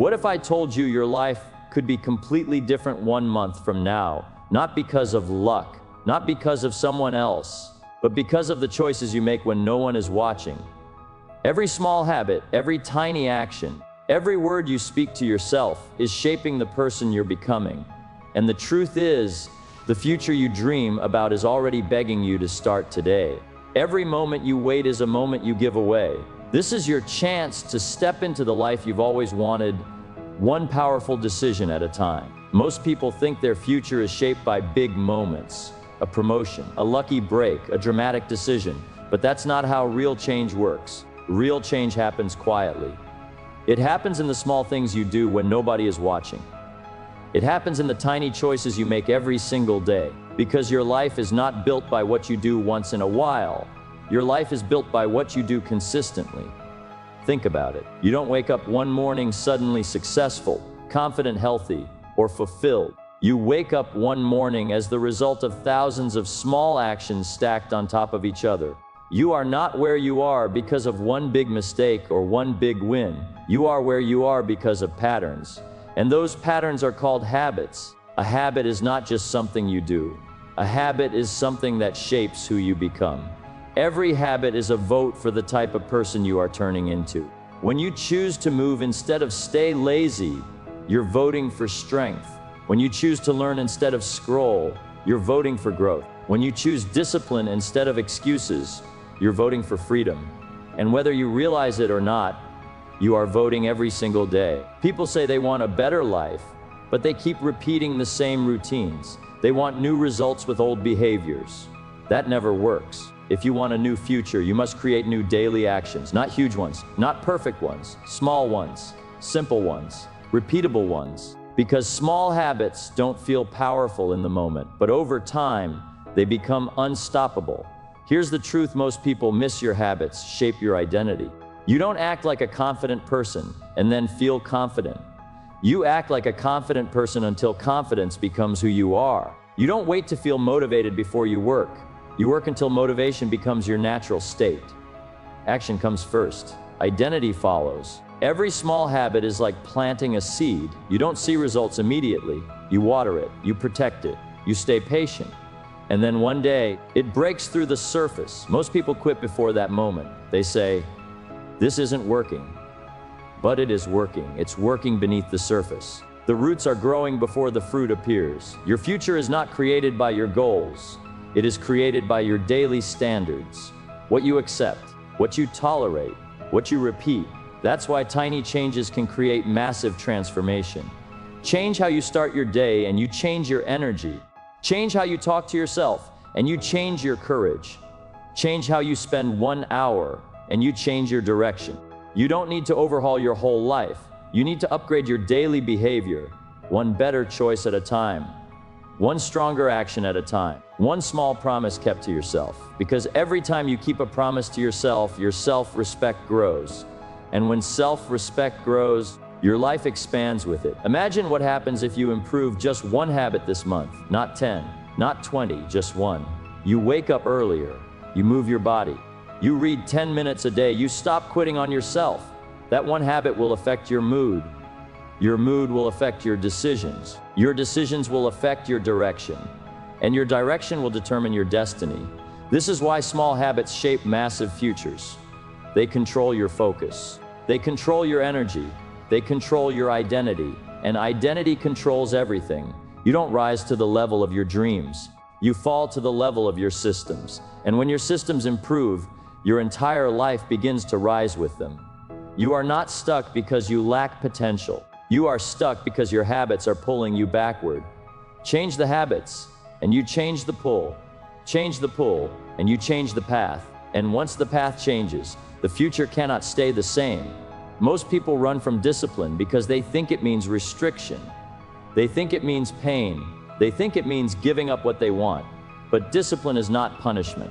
What if I told you your life could be completely different 1 month from now? Not because of luck, not because of someone else, but because of the choices you make when no one is watching. Every small habit, every tiny action, every word you speak to yourself is shaping the person you're becoming. And the truth is, the future you dream about is already begging you to start today. Every moment you wait is a moment you give away. This is your chance to step into the life you've always wanted, one powerful decision at a time. Most people think their future is shaped by big moments, a promotion, a lucky break, a dramatic decision. But that's not how real change works. Real change happens quietly. It happens in the small things you do when nobody is watching. It happens in the tiny choices you make every single day. Because your life is not built by what you do once in a while. Your life is built by what you do consistently. Think about it. You don't wake up one morning suddenly successful, confident, healthy, or fulfilled. You wake up one morning as the result of thousands of small actions stacked on top of each other. You are not where you are because of one big mistake or one big win. You are where you are because of patterns. And those patterns are called habits. A habit is not just something you do. A habit is something that shapes who you become. Every habit is a vote for the type of person you are turning into. When you choose to move instead of stay lazy, you're voting for strength. When you choose to learn instead of scroll, you're voting for growth. When you choose discipline instead of excuses, you're voting for freedom. And whether you realize it or not, you are voting every single day. People say they want a better life, but they keep repeating the same routines. They want new results with old behaviors. That never works. If you want a new future, you must create new daily actions, not huge ones, not perfect ones, small ones, simple ones, repeatable ones. Because small habits don't feel powerful in the moment, but over time, they become unstoppable. Here's the truth: most people miss. Your habits shape your identity. You don't act like a confident person and then feel confident. You act like a confident person until confidence becomes who you are. You don't wait to feel motivated before you work. You work until motivation becomes your natural state. Action comes first. Identity follows. Every small habit is like planting a seed. You don't see results immediately. You water it, you protect it, you stay patient. And then one day, it breaks through the surface. Most people quit before that moment. They say, "This isn't working." But it is working. It's working beneath the surface. The roots are growing before the fruit appears. Your future is not created by your goals. It is created by your daily standards. What you accept, what you tolerate, what you repeat. That's why tiny changes can create massive transformation. Change how you start your day and you change your energy. Change how you talk to yourself and you change your courage. Change how you spend 1 hour and you change your direction. You don't need to overhaul your whole life. You need to upgrade your daily behavior, one better choice at a time, one stronger action at a time, one small promise kept to yourself. Because every time you keep a promise to yourself, your self-respect grows. And when self-respect grows, your life expands with it. Imagine what happens if you improve just one habit this month, not 10, not 20, just one. You wake up earlier, you move your body, you read 10 minutes a day, you stop quitting on yourself. That one habit will affect your mood. Your mood will affect your decisions. Your decisions will affect your direction. And your direction will determine your destiny. This is why small habits shape massive futures. They control your focus. They control your energy. They control your identity. And identity controls everything. You don't rise to the level of your dreams. You fall to the level of your systems. And when your systems improve, your entire life begins to rise with them. You are not stuck because you lack potential. You are stuck because your habits are pulling you backward. Change the habits, and you change the pull. Change the pull, and you change the path. And once the path changes, the future cannot stay the same. Most people run from discipline because they think it means restriction. They think it means pain. They think it means giving up what they want. But discipline is not punishment.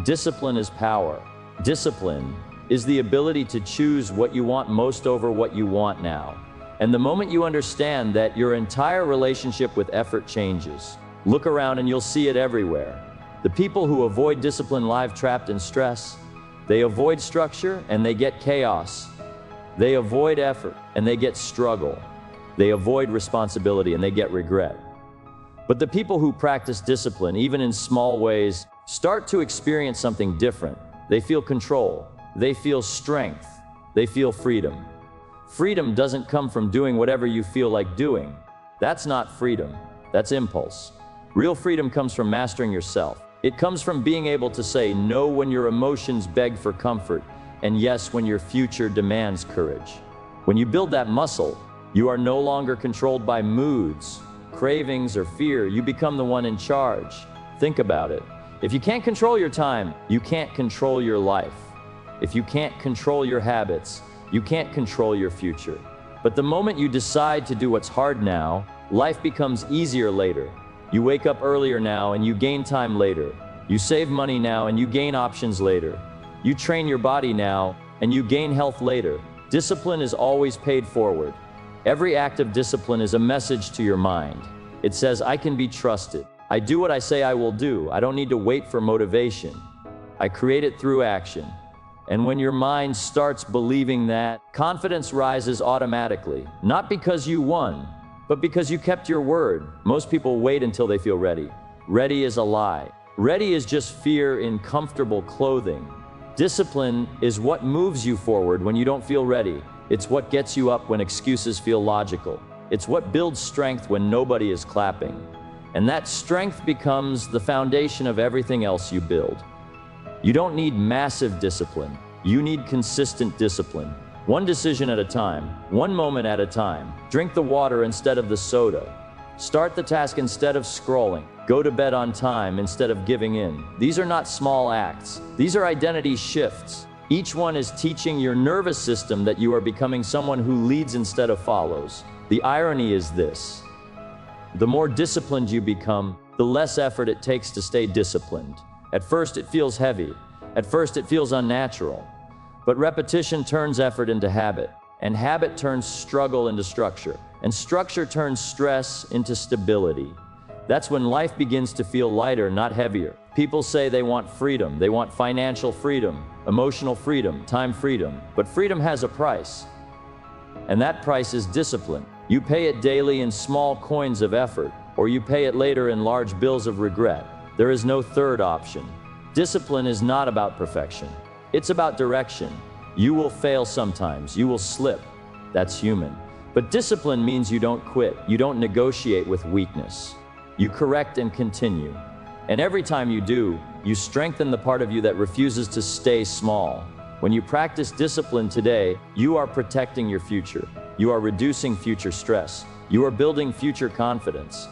Discipline is power. Discipline is the ability to choose what you want most over what you want now. And the moment you understand that, your entire relationship with effort changes. Look around and you'll see it everywhere. The people who avoid discipline live trapped in stress. They avoid structure and they get chaos. They avoid effort and they get struggle. They avoid responsibility and they get regret. But the people who practice discipline, even in small ways, start to experience something different. They feel control. They feel strength. They feel freedom. Freedom doesn't come from doing whatever you feel like doing. That's not freedom. That's impulse. Real freedom comes from mastering yourself. It comes from being able to say no when your emotions beg for comfort, and yes when your future demands courage. When you build that muscle, you are no longer controlled by moods, cravings, or fear. You become the one in charge. Think about it. If you can't control your time, you can't control your life. If you can't control your habits, you can't control your future. But the moment you decide to do what's hard now, life becomes easier later. You wake up earlier now and you gain time later. You save money now and you gain options later. You train your body now and you gain health later. Discipline is always paid forward. Every act of discipline is a message to your mind. It says, I can be trusted. I do what I say I will do. I don't need to wait for motivation. I create it through action. And when your mind starts believing that, confidence rises automatically. Not because you won, but because you kept your word. Most people wait until they feel ready. Ready is a lie. Ready is just fear in comfortable clothing. Discipline is what moves you forward when you don't feel ready. It's what gets you up when excuses feel logical. It's what builds strength when nobody is clapping. And that strength becomes the foundation of everything else you build. You don't need massive discipline. You need consistent discipline. One decision at a time, one moment at a time. Drink the water instead of the soda. Start the task instead of scrolling. Go to bed on time instead of giving in. These are not small acts. These are identity shifts. Each one is teaching your nervous system that you are becoming someone who leads instead of follows. The irony is this: the more disciplined you become, the less effort it takes to stay disciplined. At first it feels heavy. At first it feels unnatural. But repetition turns effort into habit, and habit turns struggle into structure, and structure turns stress into stability. That's when life begins to feel lighter, not heavier. People say they want freedom. They want financial freedom, emotional freedom, time freedom. But freedom has a price. And that price is discipline. You pay it daily in small coins of effort, or you pay it later in large bills of regret. There is no third option. Discipline is not about perfection. It's about direction. You will fail sometimes. You will slip. That's human. But discipline means you don't quit. You don't negotiate with weakness. You correct and continue. And every time you do, you strengthen the part of you that refuses to stay small. When you practice discipline today, you are protecting your future. You are reducing future stress. You are building future confidence.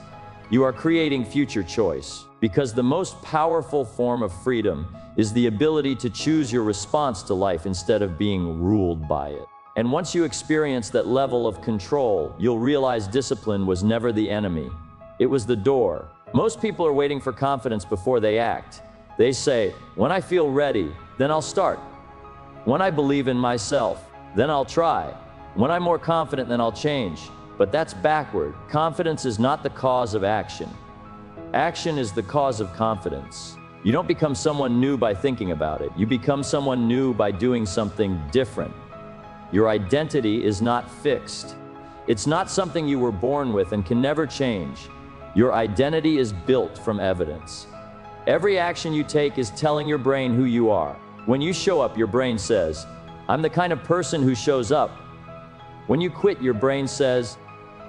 You are creating future choice. Because the most powerful form of freedom is the ability to choose your response to life instead of being ruled by it. And once you experience that level of control, you'll realize discipline was never the enemy. It was the door. Most people are waiting for confidence before they act. They say, when I feel ready, then I'll start. When I believe in myself, then I'll try. When I'm more confident, then I'll change. But that's backward. Confidence is not the cause of action. Action is the cause of confidence. You don't become someone new by thinking about it. You become someone new by doing something different. Your identity is not fixed. It's not something you were born with and can never change. Your identity is built from evidence. Every action you take is telling your brain who you are. When you show up, your brain says, I'm the kind of person who shows up. When you quit, your brain says,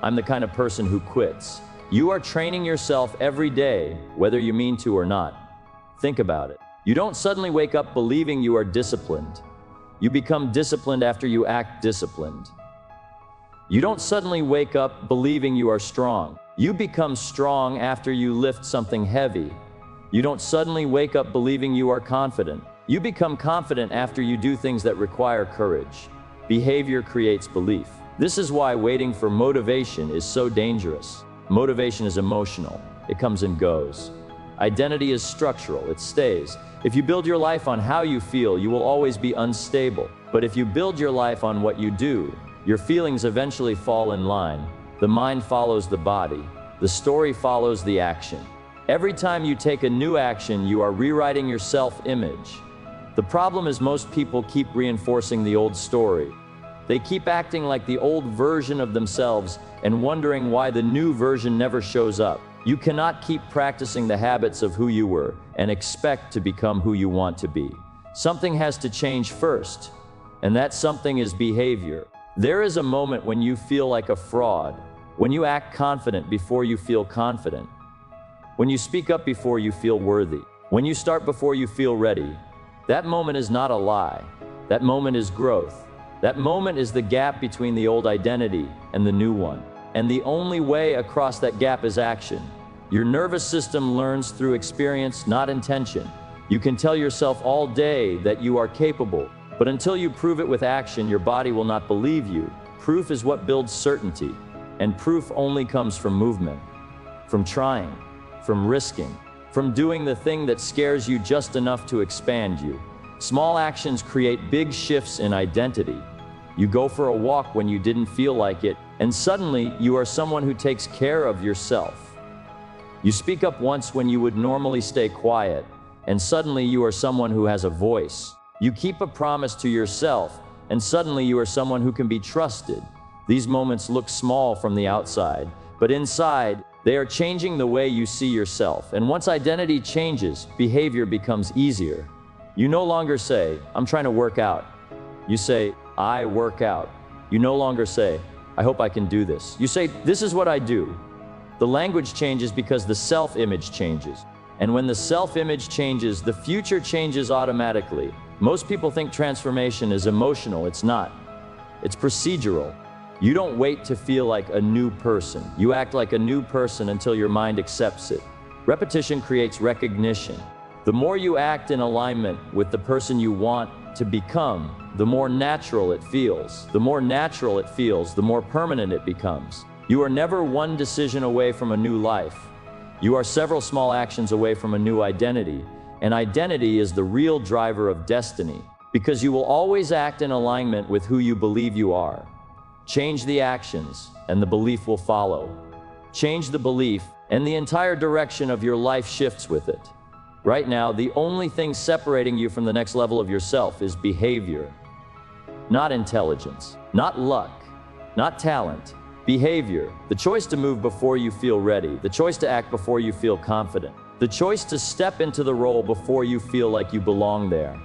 I'm the kind of person who quits. You are training yourself every day, whether you mean to or not. Think about it. You don't suddenly wake up believing you are disciplined. You become disciplined after you act disciplined. You don't suddenly wake up believing you are strong. You become strong after you lift something heavy. You don't suddenly wake up believing you are confident. You become confident after you do things that require courage. Behavior creates belief. This is why waiting for motivation is so dangerous. Motivation is emotional. It comes and goes. Identity is structural. It stays. If you build your life on how you feel, you will always be unstable. But if you build your life on what you do, your feelings eventually fall in line. The mind follows the body. The story follows the action. Every time you take a new action, you are rewriting your self-image. The problem is most people keep reinforcing the old story. They keep acting like the old version of themselves and wondering why the new version never shows up. You cannot keep practicing the habits of who you were and expect to become who you want to be. Something has to change first, and that something is behavior. There is a moment when you feel like a fraud, when you act confident before you feel confident, when you speak up before you feel worthy, when you start before you feel ready. That moment is not a lie. That moment is growth. That moment is the gap between the old identity and the new one. And the only way across that gap is action. Your nervous system learns through experience, not intention. You can tell yourself all day that you are capable, but until you prove it with action, your body will not believe you. Proof is what builds certainty, and proof only comes from movement, from trying, from risking, from doing the thing that scares you just enough to expand you. Small actions create big shifts in identity. You go for a walk when you didn't feel like it, and suddenly you are someone who takes care of yourself. You speak up once when you would normally stay quiet, and suddenly you are someone who has a voice. You keep a promise to yourself, and suddenly you are someone who can be trusted. These moments look small from the outside, but inside, they are changing the way you see yourself. And once identity changes, behavior becomes easier. You no longer say, "I'm trying to work out." You say, "I work out." You no longer say, "I hope I can do this." You say, "This is what I do." The language changes because the self-image changes. And when the self-image changes, the future changes automatically. Most people think transformation is emotional. It's not. It's procedural. You don't wait to feel like a new person. You act like a new person until your mind accepts it. Repetition creates recognition. The more you act in alignment with the person you want to become, the more natural it feels. The more natural it feels, the more permanent it becomes. You are never one decision away from a new life. You are several small actions away from a new identity. And identity is the real driver of destiny, because you will always act in alignment with who you believe you are. Change the actions, and the belief will follow. Change the belief, and the entire direction of your life shifts with it. Right now, the only thing separating you from the next level of yourself is behavior. Not intelligence, not luck, not talent. Behavior, the choice to move before you feel ready, the choice to act before you feel confident, the choice to step into the role before you feel like you belong there.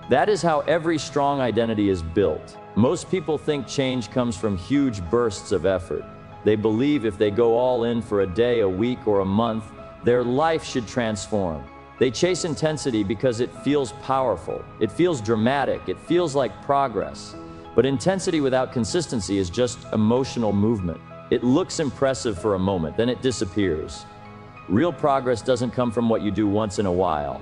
That is how every strong identity is built. Most people think change comes from huge bursts of effort. They believe if they go all in for a day, a week, or a month, their life should transform. They chase intensity because it feels powerful. It feels dramatic. It feels like progress. But intensity without consistency is just emotional movement. It looks impressive for a moment, then it disappears. Real progress doesn't come from what you do once in a while.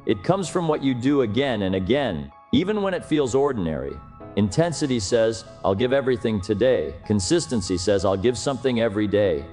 It comes from what you do again and again, even when it feels ordinary. Intensity says, "I'll give everything today." Consistency says, "I'll give something every day."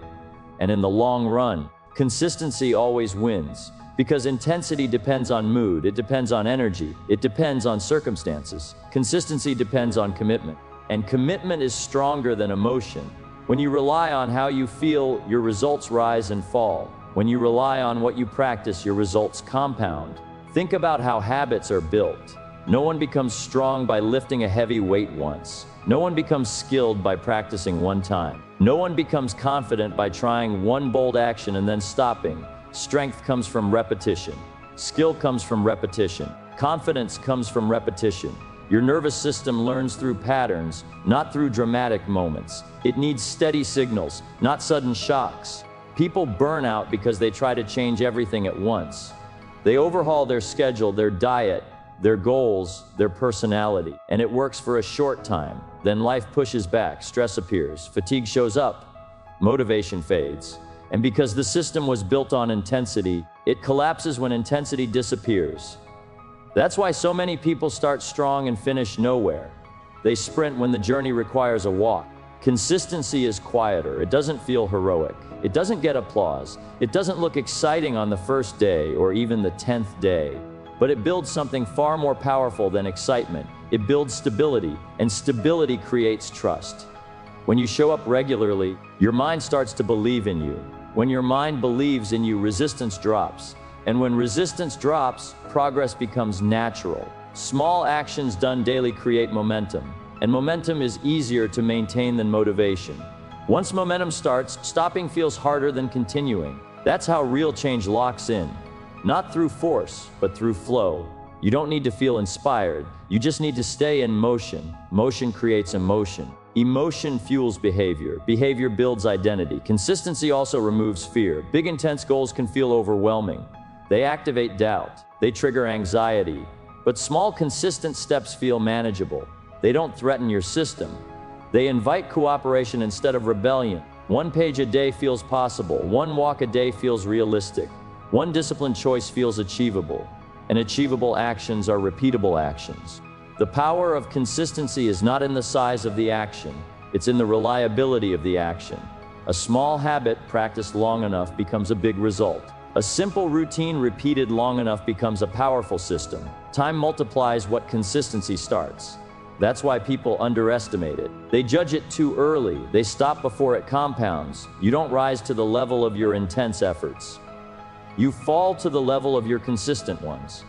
And in the long run, consistency always wins, because intensity depends on mood, it depends on energy, it depends on circumstances. Consistency depends on commitment, and commitment is stronger than emotion. When you rely on how you feel, your results rise and fall. When you rely on what you practice, your results compound. Think about how habits are built. No one becomes strong by lifting a heavy weight once. No one becomes skilled by practicing one time. No one becomes confident by trying one bold action and then stopping. Strength comes from repetition. Skill comes from repetition. Confidence comes from repetition. Your nervous system learns through patterns, not through dramatic moments. It needs steady signals, not sudden shocks. People burn out because they try to change everything at once. They overhaul their schedule, their diet, their goals, their personality, and it works for a short time. Then life pushes back, stress appears, fatigue shows up, motivation fades. And because the system was built on intensity, it collapses when intensity disappears. That's why so many people start strong and finish nowhere. They sprint when the journey requires a walk. Consistency is quieter. It doesn't feel heroic. It doesn't get applause. It doesn't look exciting on the first day or even the 10th day. But it builds something far more powerful than excitement. It builds stability, and stability creates trust. When you show up regularly, your mind starts to believe in you. When your mind believes in you, resistance drops. And when resistance drops, progress becomes natural. Small actions done daily create momentum. and momentum is easier to maintain than motivation. Once momentum starts, stopping feels harder than continuing. That's how real change locks in. Not through force, but through flow. You don't need to feel inspired, you just need to stay in motion. Motion creates emotion. Emotion fuels behavior. Behavior builds identity. Consistency also removes fear. Big intense goals can feel overwhelming. They activate doubt. They trigger anxiety. But small consistent steps feel manageable. They don't threaten your system. They invite cooperation instead of rebellion. 1 page a day feels possible. 1 walk a day feels realistic. 1 disciplined choice feels achievable. And achievable actions are repeatable actions. The power of consistency is not in the size of the action. It's in the reliability of the action. A small habit practiced long enough becomes a big result. A simple routine repeated long enough becomes a powerful system. Time multiplies what consistency starts. That's why people underestimate it. They judge it too early. They stop before it compounds. You don't rise to the level of your intense efforts. You fall to the level of your consistent ones.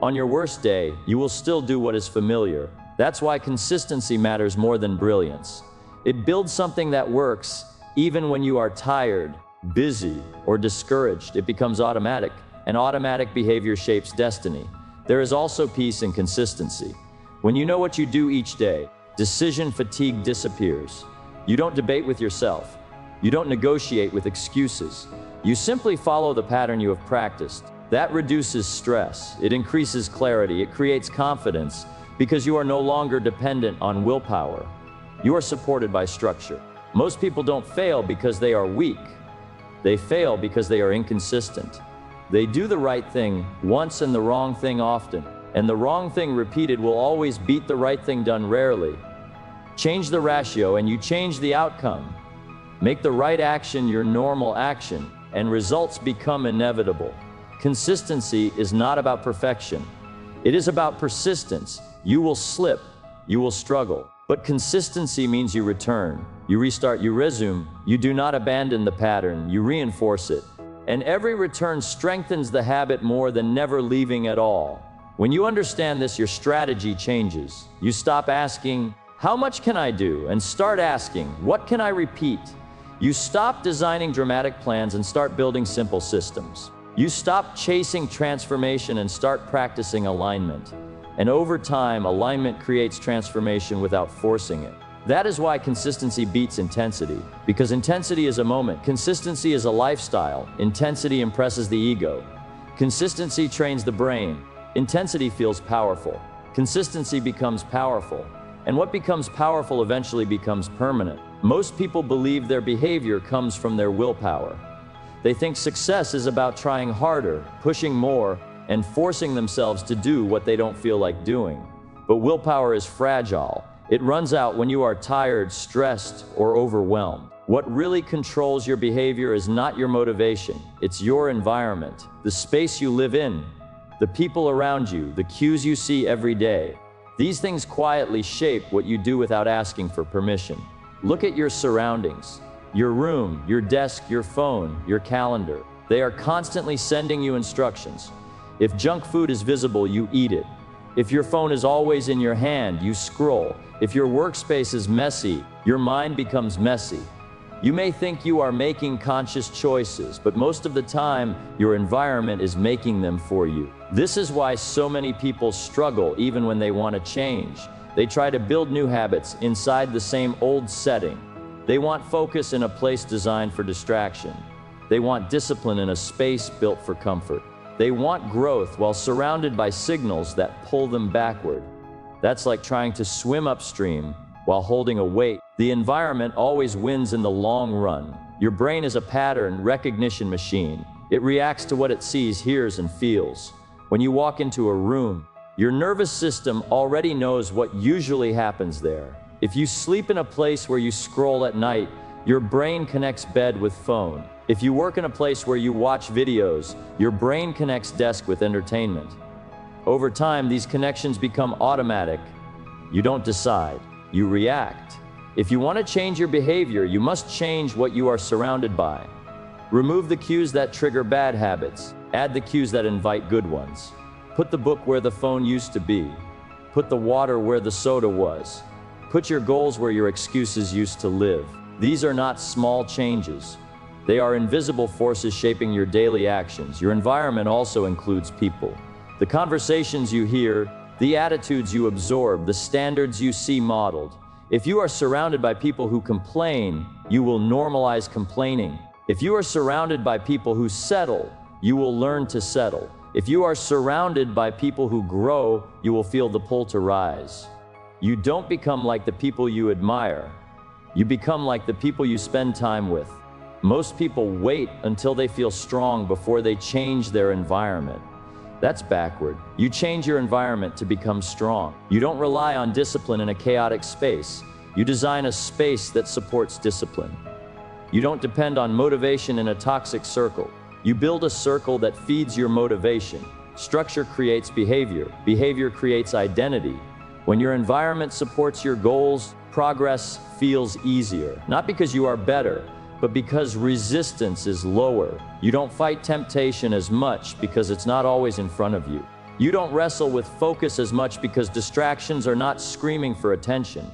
On your worst day, you will still do what is familiar. That's why consistency matters more than brilliance. It builds something that works even when you are tired, busy, or discouraged. It becomes automatic, and automatic behavior shapes destiny. There is also peace in consistency. When you know what you do each day, decision fatigue disappears. You don't debate with yourself. You don't negotiate with excuses. You simply follow the pattern you have practiced. That reduces stress. It increases clarity. It creates confidence because you are no longer dependent on willpower. You are supported by structure. Most people don't fail because they are weak. They fail because they are inconsistent. They do the right thing once and the wrong thing often. And the wrong thing repeated will always beat the right thing done rarely. Change the ratio and you change the outcome. Make the right action your normal action, and results become inevitable. Consistency is not about perfection. It is about persistence. You will slip, you will struggle. But consistency means you return, you restart, you resume. You do not abandon the pattern, you reinforce it. And every return strengthens the habit more than never leaving at all. When you understand this, your strategy changes. You stop asking, how much can I do? And start asking, what can I repeat? You stop designing dramatic plans and start building simple systems. You stop chasing transformation and start practicing alignment. And over time, alignment creates transformation without forcing it. That is why consistency beats intensity. Because intensity is a moment. Consistency is a lifestyle. Intensity impresses the ego. Consistency trains the brain. Intensity feels powerful. Consistency becomes powerful. And what becomes powerful eventually becomes permanent. Most people believe their behavior comes from their willpower. They think success is about trying harder, pushing more, and forcing themselves to do what they don't feel like doing. But willpower is fragile. It runs out when you are tired, stressed, or overwhelmed. What really controls your behavior is not your motivation. It's your environment, the space you live in, the people around you, the cues you see every day. These things quietly shape what you do without asking for permission. Look at your surroundings, your room, your desk, your phone, your calendar. They are constantly sending you instructions. If junk food is visible, you eat it. If your phone is always in your hand, you scroll. If your workspace is messy, your mind becomes messy. You may think you are making conscious choices, but most of the time, your environment is making them for you. This is why so many people struggle even when they want to change. They try to build new habits inside the same old setting. They want focus in a place designed for distraction. They want discipline in a space built for comfort. They want growth while surrounded by signals that pull them backward. That's like trying to swim upstream while holding a weight. The environment always wins in the long run. Your brain is a pattern recognition machine. It reacts to what it sees, hears, and feels. When you walk into a room, your nervous system already knows what usually happens there. If you sleep in a place where you scroll at night, your brain connects bed with phone. If you work in a place where you watch videos, your brain connects desk with entertainment. Over time, these connections become automatic. You don't decide, you react. If you want to change your behavior, you must change what you are surrounded by. Remove the cues that trigger bad habits. Add the cues that invite good ones. Put the book where the phone used to be. Put the water where the soda was. Put your goals where your excuses used to live. These are not small changes. They are invisible forces shaping your daily actions. Your environment also includes people. The conversations you hear, the attitudes you absorb, the standards you see modeled. If you are surrounded by people who complain, you will normalize complaining. If you are surrounded by people who settle, you will learn to settle. If you are surrounded by people who grow, you will feel the pull to rise. You don't become like the people you admire. You become like the people you spend time with. Most people wait until they feel strong before they change their environment. That's backward. You change your environment to become strong. You don't rely on discipline in a chaotic space. You design a space that supports discipline. You don't depend on motivation in a toxic circle. You build a circle that feeds your motivation. Structure creates behavior. Behavior creates identity. When your environment supports your goals, progress feels easier. Not because you are better, but because resistance is lower. You don't fight temptation as much because it's not always in front of you. You don't wrestle with focus as much because distractions are not screaming for attention.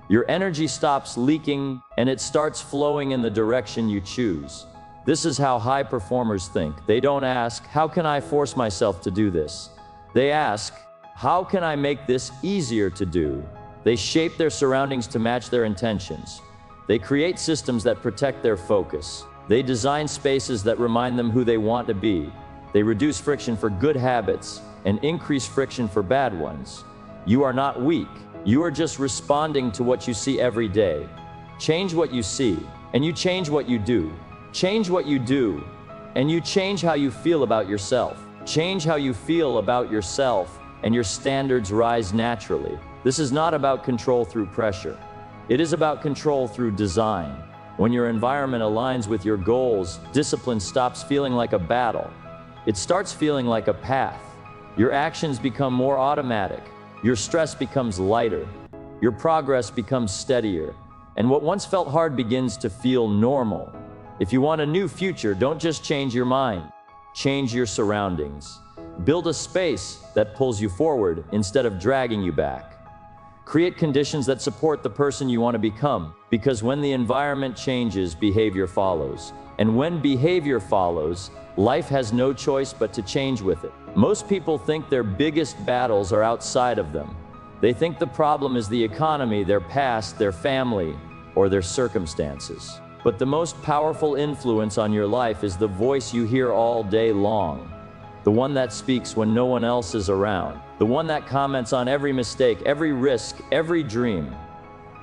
Your energy stops leaking and it starts flowing in the direction you choose. This is how high performers think. They don't ask, how can I force myself to do this? They ask, how can I make this easier to do? They shape their surroundings to match their intentions. They create systems that protect their focus. They design spaces that remind them who they want to be. They reduce friction for good habits and increase friction for bad ones. You are not weak. You are just responding to what you see every day. Change what you see, and you change what you do. Change what you do, and you change how you feel about yourself. Change how you feel about yourself, and your standards rise naturally. This is not about control through pressure. It is about control through design. When your environment aligns with your goals, discipline stops feeling like a battle. It starts feeling like a path. Your actions become more automatic. Your stress becomes lighter. Your progress becomes steadier. And what once felt hard begins to feel normal. If you want a new future, don't just change your mind. Change your surroundings. Build a space that pulls you forward instead of dragging you back. Create conditions that support the person you want to become, because when the environment changes, behavior follows. And when behavior follows, life has no choice but to change with it. Most people think their biggest battles are outside of them. They think the problem is the economy, their past, their family, or their circumstances. But the most powerful influence on your life is the voice you hear all day long. The one that speaks when no one else is around. The one that comments on every mistake, every risk, every dream.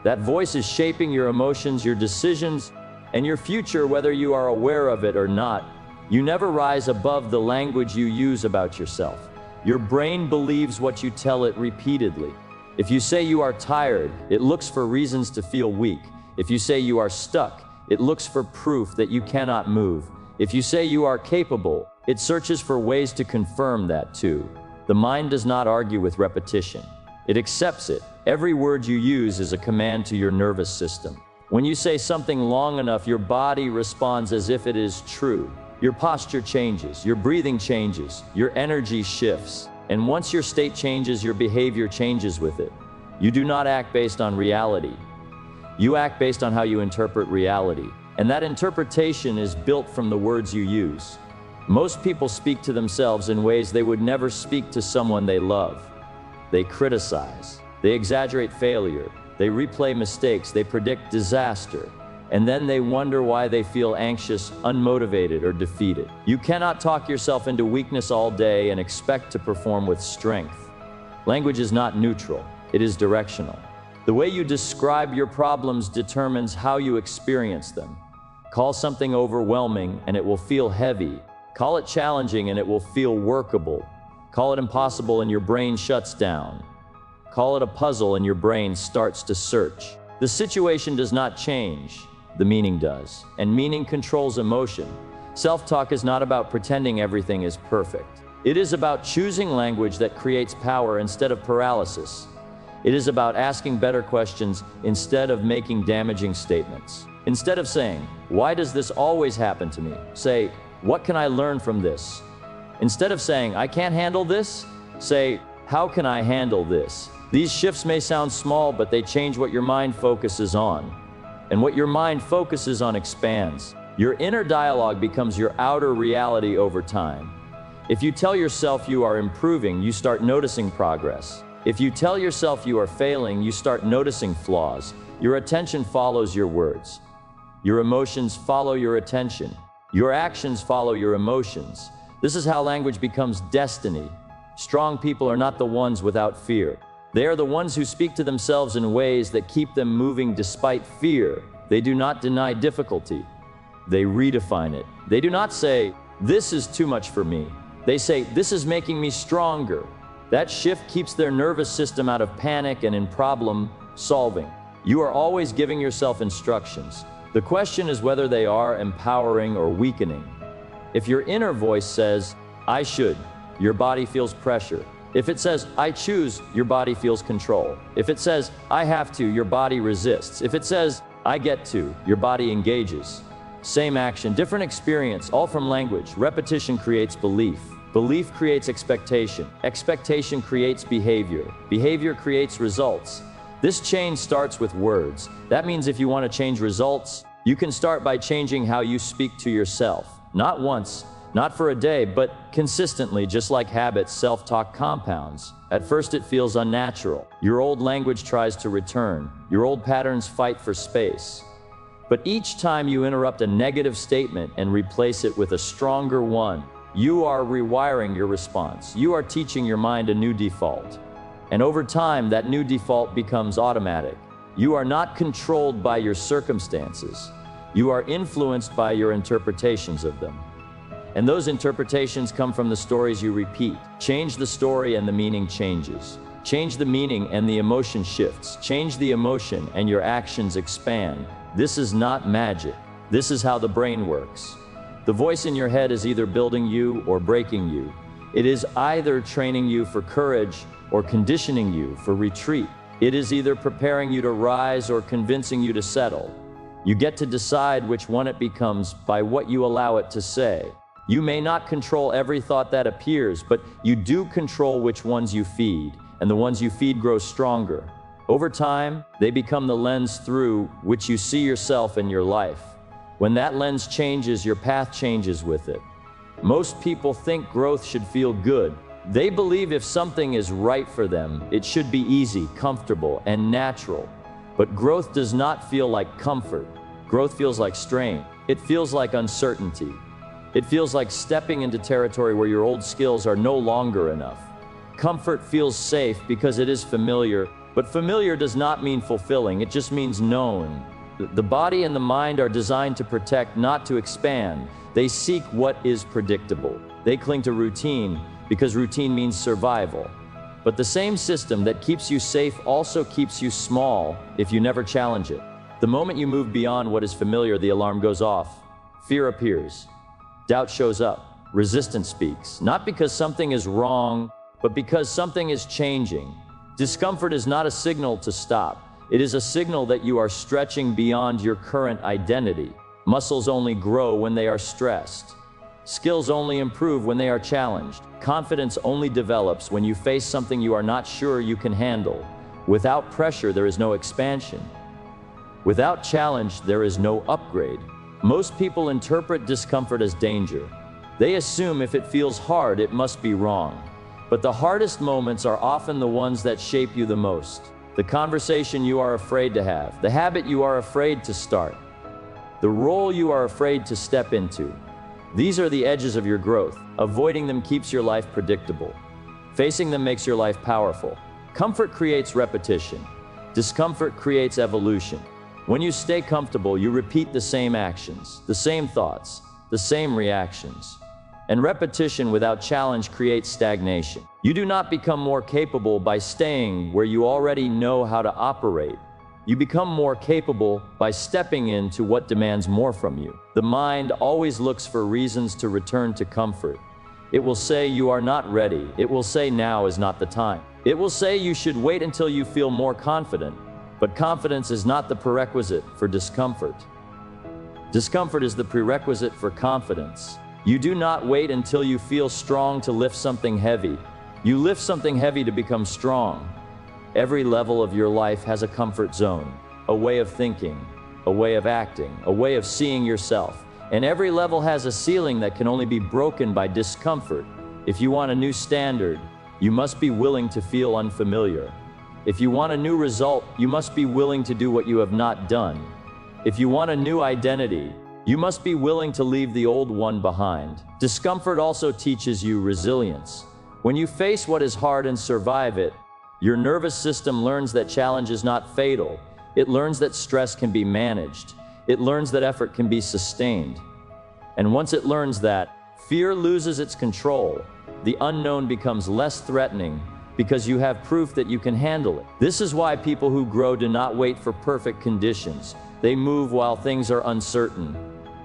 That voice is shaping your emotions, your decisions, and your future, whether you are aware of it or not. You never rise above the language you use about yourself. Your brain believes what you tell it repeatedly. If you say you are tired, it looks for reasons to feel weak. If you say you are stuck, it looks for proof that you cannot move. If you say you are capable, it searches for ways to confirm that too. The mind does not argue with repetition. It accepts it. Every word you use is a command to your nervous system. When you say something long enough, your body responds as if it is true. Your posture changes, your breathing changes, your energy shifts. And once your state changes, your behavior changes with it. You do not act based on reality. You act based on how you interpret reality. And that interpretation is built from the words you use. Most people speak to themselves in ways they would never speak to someone they love. They criticize. They exaggerate failure. They replay mistakes. They predict disaster. And then they wonder why they feel anxious, unmotivated, or defeated. You cannot talk yourself into weakness all day and expect to perform with strength. Language is not neutral. It is directional. The way you describe your problems determines how you experience them. Call something overwhelming and it will feel heavy. Call it challenging and it will feel workable. Call it impossible and your brain shuts down. Call it a puzzle and your brain starts to search. The situation does not change. The meaning does. And meaning controls emotion. Self-talk is not about pretending everything is perfect. It is about choosing language that creates power instead of paralysis. It is about asking better questions instead of making damaging statements. Instead of saying, "Why does this always happen to me?" say, "What can I learn from this?" Instead of saying, "I can't handle this," say, "How can I handle this?" These shifts may sound small, but they change what your mind focuses on. And what your mind focuses on expands. Your inner dialogue becomes your outer reality over time. If you tell yourself you are improving, you start noticing progress. If you tell yourself you are failing, you start noticing flaws. Your attention follows your words. Your emotions follow your attention. Your actions follow your emotions. This is how language becomes destiny. Strong people are not the ones without fear. They are the ones who speak to themselves in ways that keep them moving despite fear. They do not deny difficulty. They redefine it. They do not say, "This is too much for me." They say, "This is making me stronger." That shift keeps their nervous system out of panic and in problem solving. You are always giving yourself instructions. The question is whether they are empowering or weakening. If your inner voice says, "I should," your body feels pressure. If it says, "I choose," your body feels control. If it says, "I have to," your body resists. If it says, "I get to," your body engages. Same action, different experience, all from language. Repetition creates belief. Belief creates expectation. Expectation creates behavior. Behavior creates results. This change starts with words. That means if you want to change results, you can start by changing how you speak to yourself. Not once, not for a day, but consistently, just like habits, self-talk compounds. At first it feels unnatural. Your old language tries to return. Your old patterns fight for space. But each time you interrupt a negative statement and replace it with a stronger one, you are rewiring your response. You are teaching your mind a new default. And over time, that new default becomes automatic. You are not controlled by your circumstances. You are influenced by your interpretations of them. And those interpretations come from the stories you repeat. Change the story and the meaning changes. Change the meaning and the emotion shifts. Change the emotion and your actions expand. This is not magic. This is how the brain works. The voice in your head is either building you or breaking you. It is either training you for courage or conditioning you for retreat. It is either preparing you to rise or convincing you to settle. You get to decide which one it becomes by what you allow it to say. You may not control every thought that appears, but you do control which ones you feed, and the ones you feed grow stronger. Over time, they become the lens through which you see yourself and your life. When that lens changes, your path changes with it. Most people think growth should feel good. They believe if something is right for them, it should be easy, comfortable, and natural. But growth does not feel like comfort. Growth feels like strain. It feels like uncertainty. It feels like stepping into territory where your old skills are no longer enough. Comfort feels safe because it is familiar, but familiar does not mean fulfilling, it just means known. The body and the mind are designed to protect, not to expand. They seek what is predictable. They cling to routine because routine means survival. But the same system that keeps you safe also keeps you small if you never challenge it. The moment you move beyond what is familiar, the alarm goes off. Fear appears. Doubt shows up. Resistance speaks. Not because something is wrong, but because something is changing. Discomfort is not a signal to stop. It is a signal that you are stretching beyond your current identity. Muscles only grow when they are stressed. Skills only improve when they are challenged. Confidence only develops when you face something you are not sure you can handle. Without pressure, there is no expansion. Without challenge, there is no upgrade. Most people interpret discomfort as danger. They assume if it feels hard, it must be wrong. But the hardest moments are often the ones that shape you the most. The conversation you are afraid to have, the habit you are afraid to start, the role you are afraid to step into. These are the edges of your growth. Avoiding them keeps your life predictable. Facing them makes your life powerful. Comfort creates repetition. Discomfort creates evolution. When you stay comfortable, you repeat the same actions, the same thoughts, the same reactions. And repetition without challenge creates stagnation. You do not become more capable by staying where you already know how to operate. You become more capable by stepping into what demands more from you. The mind always looks for reasons to return to comfort. It will say you are not ready. It will say now is not the time. It will say you should wait until you feel more confident. But confidence is not the prerequisite for discomfort. Discomfort is the prerequisite for confidence. You do not wait until you feel strong to lift something heavy. You lift something heavy to become strong. Every level of your life has a comfort zone, a way of thinking, a way of acting, a way of seeing yourself. And every level has a ceiling that can only be broken by discomfort. If you want a new standard, you must be willing to feel unfamiliar. If you want a new result, you must be willing to do what you have not done. If you want a new identity, you must be willing to leave the old one behind. Discomfort also teaches you resilience. When you face what is hard and survive it, your nervous system learns that challenge is not fatal. It learns that stress can be managed. It learns that effort can be sustained. And once it learns that, fear loses its control. The unknown becomes less threatening because you have proof that you can handle it. This is why people who grow do not wait for perfect conditions. They move while things are uncertain.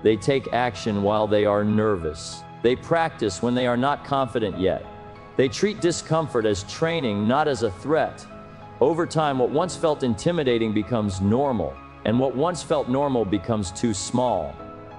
They take action while they are nervous. They practice when they are not confident yet. They treat discomfort as training, not as a threat. Over time, what once felt intimidating becomes normal, and what once felt normal becomes too small.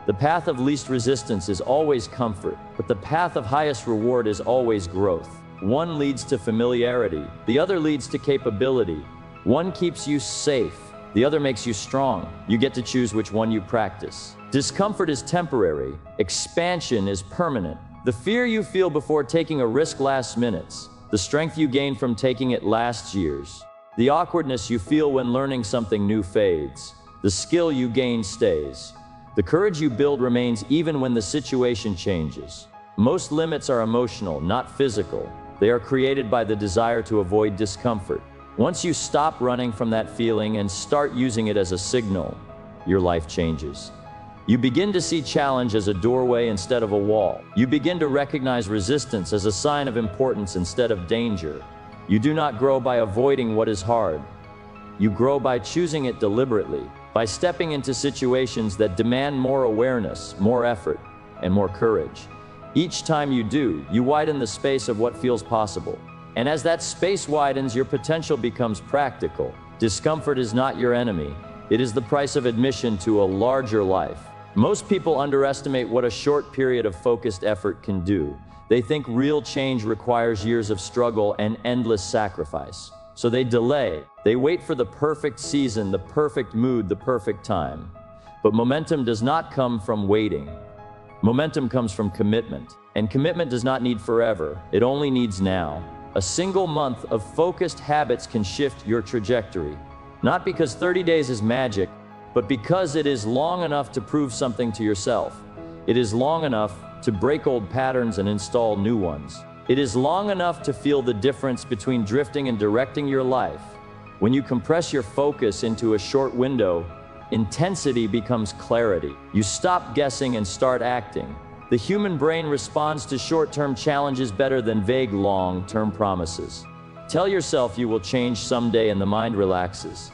The path of least resistance is always comfort, but the path of highest reward is always growth. One leads to familiarity, the other leads to capability. One keeps you safe, the other makes you strong. You get to choose which one you practice. Discomfort is temporary, expansion is permanent. The fear you feel before taking a risk lasts minutes. The strength you gain from taking it lasts years. The awkwardness you feel when learning something new fades. The skill you gain stays. The courage you build remains even when the situation changes. Most limits are emotional, not physical. They are created by the desire to avoid discomfort. Once you stop running from that feeling and start using it as a signal, your life changes. You begin to see challenge as a doorway instead of a wall. You begin to recognize resistance as a sign of importance instead of danger. You do not grow by avoiding what is hard. You grow by choosing it deliberately, by stepping into situations that demand more awareness, more effort, and more courage. Each time you do, you widen the space of what feels possible. And as that space widens, your potential becomes practical. Discomfort is not your enemy. It is the price of admission to a larger life. Most people underestimate what a short period of focused effort can do. They think real change requires years of struggle and endless sacrifice. So they delay. They wait for the perfect season, the perfect mood, the perfect time. But momentum does not come from waiting. Momentum comes from commitment. And commitment does not need forever. It only needs now. A single month of focused habits can shift your trajectory. Not because 30 days is magic, but because it is long enough to prove something to yourself. It is long enough to break old patterns and install new ones. It is long enough to feel the difference between drifting and directing your life. When you compress your focus into a short window, intensity becomes clarity. You stop guessing and start acting. The human brain responds to short-term challenges better than vague long-term promises. Tell yourself you will change someday and the mind relaxes.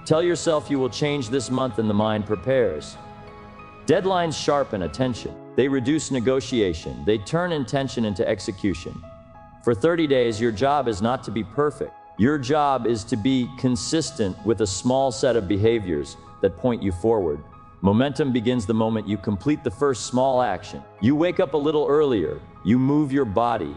Tell yourself you will change this month and the mind prepares. Deadlines sharpen attention. They reduce negotiation. They turn intention into execution. For 30 days, your job is not to be perfect. Your job is to be consistent with a small set of behaviors that point you forward. Momentum begins the moment you complete the first small action. You wake up a little earlier. You move your body.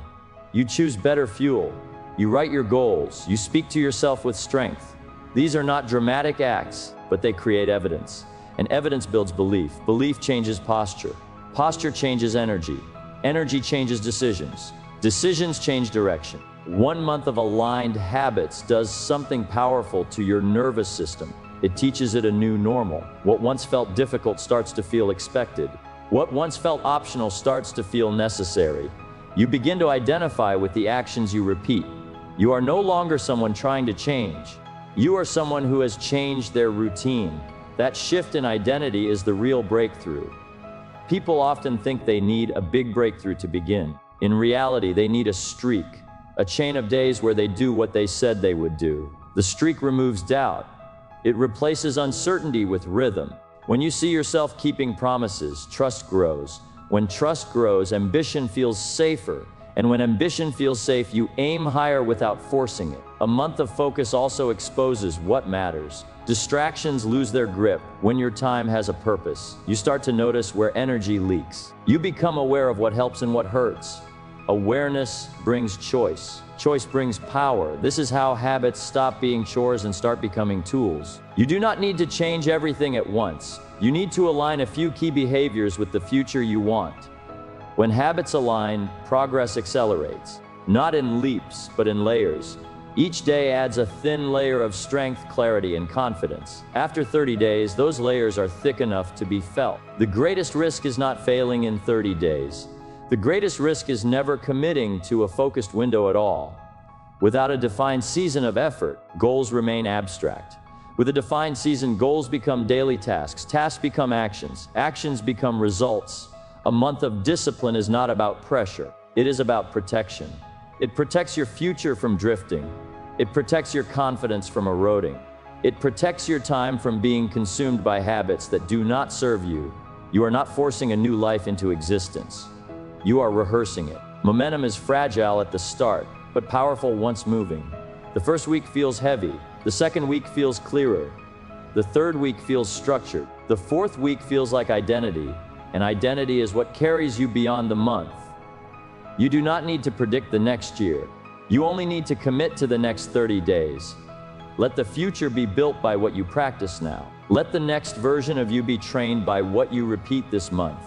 You choose better fuel. You write your goals. You speak to yourself with strength. These are not dramatic acts, but they create evidence. And evidence builds belief. Belief changes posture. Posture changes energy. Energy changes decisions. Decisions change direction. 1 month of aligned habits does something powerful to your nervous system. It teaches it a new normal. What once felt difficult starts to feel expected. What once felt optional starts to feel necessary. You begin to identify with the actions you repeat. You are no longer someone trying to change. You are someone who has changed their routine. That shift in identity is the real breakthrough. People often think they need a big breakthrough to begin. In reality, they need a streak, a chain of days where they do what they said they would do. The streak removes doubt. It replaces uncertainty with rhythm. When you see yourself keeping promises, trust grows. When trust grows, ambition feels safer. And when ambition feels safe, you aim higher without forcing it. A month of focus also exposes what matters. Distractions lose their grip when your time has a purpose. You start to notice where energy leaks. You become aware of what helps and what hurts. Awareness brings choice. Choice brings power. This is how habits stop being chores and start becoming tools. You do not need to change everything at once. You need to align a few key behaviors with the future you want. When habits align, progress accelerates. Not in leaps, but in layers. Each day adds a thin layer of strength, clarity, and confidence. After 30 days, those layers are thick enough to be felt. The greatest risk is not failing in 30 days. The greatest risk is never committing to a focused window at all. Without a defined season of effort, goals remain abstract. With a defined season, goals become daily tasks. Tasks become actions. Actions become results. A month of discipline is not about pressure. It is about protection. It protects your future from drifting. It protects your confidence from eroding. It protects your time from being consumed by habits that do not serve you. You are not forcing a new life into existence. You are rehearsing it. Momentum is fragile at the start, but powerful once moving. The first week feels heavy. The second week feels clearer. The third week feels structured. The fourth week feels like identity, and identity is what carries you beyond the month. You do not need to predict the next year. You only need to commit to the next 30 days. Let the future be built by what you practice now. Let the next version of you be trained by what you repeat this month.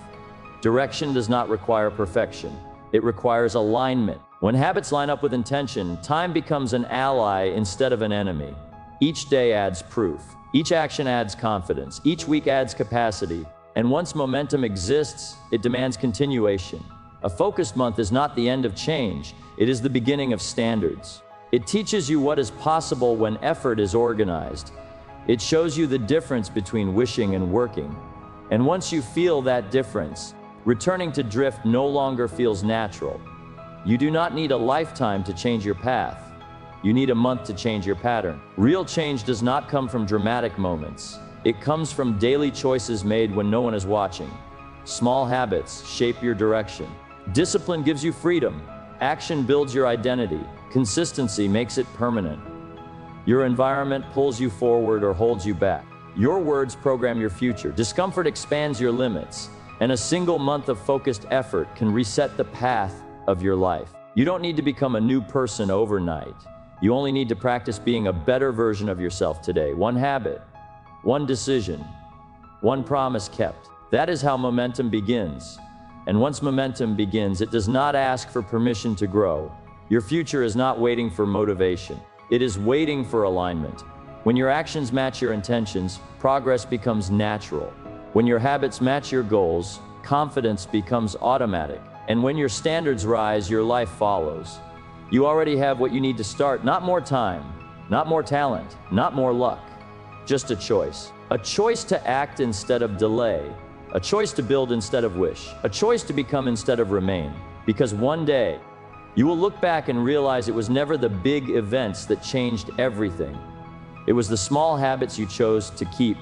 Direction does not require perfection. It requires alignment. When habits line up with intention, time becomes an ally instead of an enemy. Each day adds proof. Each action adds confidence. Each week adds capacity. And once momentum exists, it demands continuation. A focused month is not the end of change. It is the beginning of standards. It teaches you what is possible when effort is organized. It shows you the difference between wishing and working. And once you feel that difference, returning to drift no longer feels natural. You do not need a lifetime to change your path. You need a month to change your pattern. Real change does not come from dramatic moments. It comes from daily choices made when no one is watching. Small habits shape your direction. Discipline gives you freedom. Action builds your identity. Consistency makes it permanent. Your environment pulls you forward or holds you back. Your words program your future. Discomfort expands your limits. And a single month of focused effort can reset the path of your life. You don't need to become a new person overnight. You only need to practice being a better version of yourself today. One habit, one decision, one promise kept. That is how momentum begins. And once momentum begins, it does not ask for permission to grow. Your future is not waiting for motivation. It is waiting for alignment. When your actions match your intentions, progress becomes natural. When your habits match your goals, confidence becomes automatic. And when your standards rise, your life follows. You already have what you need to start. Not more time, not more talent, not more luck. Just a choice. A choice to act instead of delay. A choice to build instead of wish. A choice to become instead of remain. Because one day, you will look back and realize it was never the big events that changed everything. It was the small habits you chose to keep